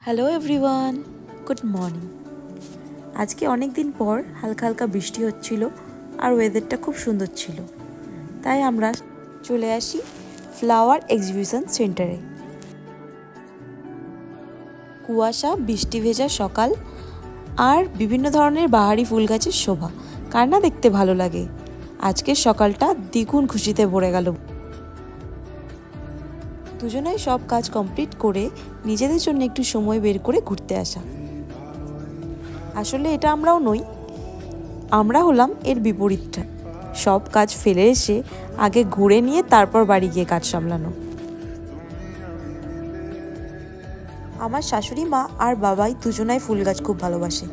Hello everyone, good morning. আজকে অনেক দিন পর হালকা হালকা বৃষ্টি হচ্ছিল আর ওয়েদারটা খুব সুন্দর ছিল, তাই আমরা চলে আসি ফ্লাওয়ার এক্সিবিশন সেন্টারে। কুয়াশা, বৃষ্টি ভেজা সকাল আর বিভিন্ন ধরনের বাহারি ফুল গাছের শোভা কার না দেখতে ভালো লাগে। আজকের সকালটা দ্বিগুণ খুশিতে ভরে গেল। দুজনেই সব কাজ কমপ্লিট করে নিজেদের জন্য একটু সময় বের করে ঘুরতে আসা। আসলে এটা আমরাও নই, আমরা হলাম এর বিপরীতটা। সব কাজ ফেলে এসে আগে ঘুরে নিয়ে তারপর বাড়ি গিয়ে কাজ সামলানো। আমার শাশুড়ি মা আর বাবাই দুজনাই ফুল গাছ খুব ভালোবাসে।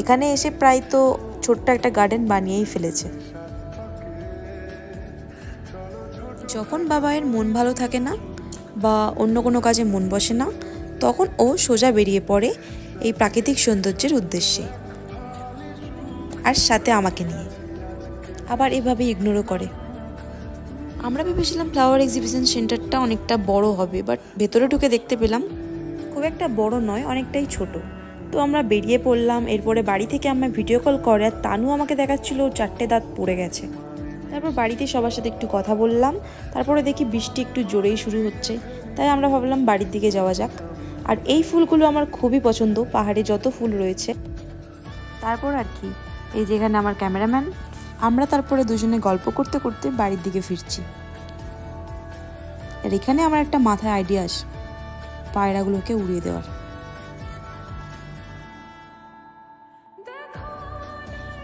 এখানে এসে প্রায় তো ছোট্ট একটা গার্ডেন বানিয়েই ফেলেছে। যখন বাবাইয়ের মন ভালো থাকে না বা অন্য কোনো কাজে মন বসে না, তখন ও সোজা বেরিয়ে পড়ে এই প্রাকৃতিক সৌন্দর্যের উদ্দেশ্যে, আর সাথে আমাকে নিয়ে। আবার এভাবে ইগনোরও করে। আমরা ভেবেছিলাম ফ্লাওয়ার এক্সিবিশন সেন্টারটা অনেকটা বড় হবে, বাট ভেতরে ঢুকে দেখতে পেলাম খুব একটা বড় নয়, অনেকটাই ছোট। তো আমরা বেরিয়ে পড়লাম। এরপরে বাড়ি থেকে আমার ভিডিও কল করে, আর তানু আমাকে দেখাচ্ছিল ওর 4টে দাঁত পড়ে গেছে। তারপর বাড়িতে সবার সাথে একটু কথা বললাম। তারপরে দেখি বৃষ্টি একটু জোরেই শুরু হচ্ছে, তাই আমরা ভাবলাম বাড়ির দিকে যাওয়া যাক। আর এই ফুলগুলো আমার খুবই পছন্দ, পাহাড়ে যত ফুল রয়েছে। তারপর আর কি, এই যেখানে আমার ক্যামেরাম্যান, আমরা তারপরে দুজনে গল্প করতে করতে বাড়ির দিকে ফিরছি। আর এখানে আমার একটা মাথায় আইডিয়া আসে পায়রাগুলোকে উড়িয়ে দেওয়ার।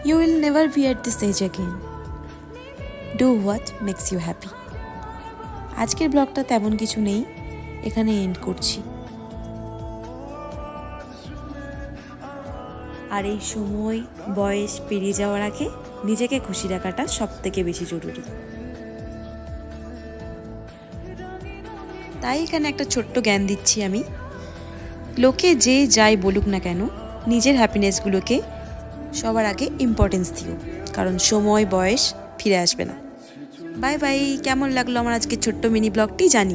You will never be at this age again. Do what makes you happy. আজকের ব্লগটা তেমন কিছু নেই, এখানে এন্ড করছি। আর এই সময় বয়স পেরিয়ে যাওয়ার আগে নিজেকে খুশি রাখাটা সবথেকে বেশি জরুরি। তাই এখানে একটা ছোট্ট জ্ঞান দিচ্ছি আমি। লোকে যে যাই বলুক না কেন, নিজের হ্যাপিনেসগুলোকে সবার আগে ইম্পর্টেন্স দিও, কারণ সময় বয়স ফিরে আসবে না। Bye bye. কেমন লাগলো আমার আজকে ছোট্ট মিনি ব্লগটি জানিও।